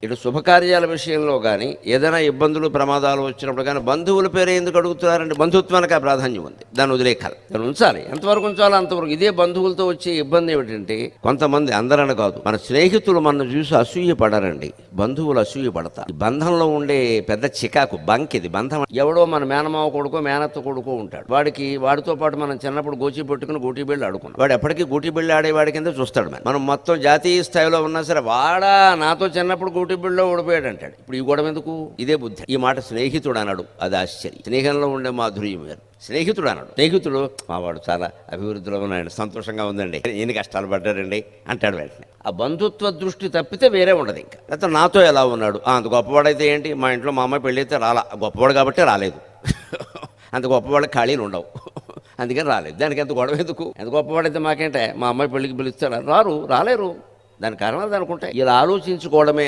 ఇటు శుభకార్యాల విషయంలో కానీ ఏదైనా ఇబ్బందులు ప్రమాదాలు వచ్చినప్పుడు కానీ బంధువుల పేరే ఎందుకు అడుగుతున్నారంటే బంధుత్వానికి ఆ ప్రాధాన్యం ఉంది. దాన్ని వదిలేకాలి, దాన్ని ఉంచాలి. ఎంతవరకు ఉంచాలో అంతవరకు. ఇదే బంధువులతో వచ్చే ఇబ్బంది ఏమిటంటే కొంతమంది, అందరని కాదు, మన స్నేహితులు మన చూసి అసూయ పడరండి, బంధువులు అసూయ పడతారు. ఈ బంధంలో ఉండే పెద్ద చికాకు బంక్ ఇది. బంధం ఎవడో మన మేనమావ కొడుకో మేనత్త కొడుకో ఉంటాడు, వాడితో పాటు మనం చిన్నప్పుడు గోచి పెట్టుకుని గూటీ బిళ్ళ ఆడుకున్నాం. వాడు ఎప్పటికీ గూటీ బిళ్ళ ఆడేవాడి కింద చూస్తాడు. మనం మొత్తం జాతీయ స్థాయిలో ఉన్నా సరే వాడా నాతో చిన్నప్పుడు గూటీ బిళ్ళలో ఓడిపోయాడు అంటాడు. ఇప్పుడు ఈ గొడవ ఎందుకు? ఇదే బుద్ధి. ఈ మాట స్నేహితుడు అన్నాడు, అది ఆశ్చర్యం. స్నేహంలో ఉండే మాధుర్యం వేరు. స్నేహితుడు అన్నాడు. స్నేహితుడు మావాడు చాలా అభివృద్ధిలో ఉన్నాడు, సంతోషంగా ఉందండి, ఎన్ని కష్టాలు పడ్డాడండి అంటాడు వెంటనే. ఆ బంధుత్వ దృష్టి తప్పితే వేరే ఉండదు. ఇంకా అయితే నాతో ఎలా ఉన్నాడు, అంత గొప్పవాడైతే ఏంటి, మా ఇంట్లో మా అమ్మాయి పెళ్ళి అయితే గొప్పవాడు కాబట్టి రాలేదు. అంత గొప్పవాళ్ళకి ఖాళీలు ఉండవు, అందుకని రాలేదు. దానికి ఎంత గొడవ ఎందుకు? ఎంత గొప్పవాడైతే మాకేంటే, మా అమ్మాయి పెళ్ళికి పిలుస్తాడా, రాలేరు. దాని కారణాలు దానికి ఉంటాయి. ఇలా ఆలోచించుకోవడమే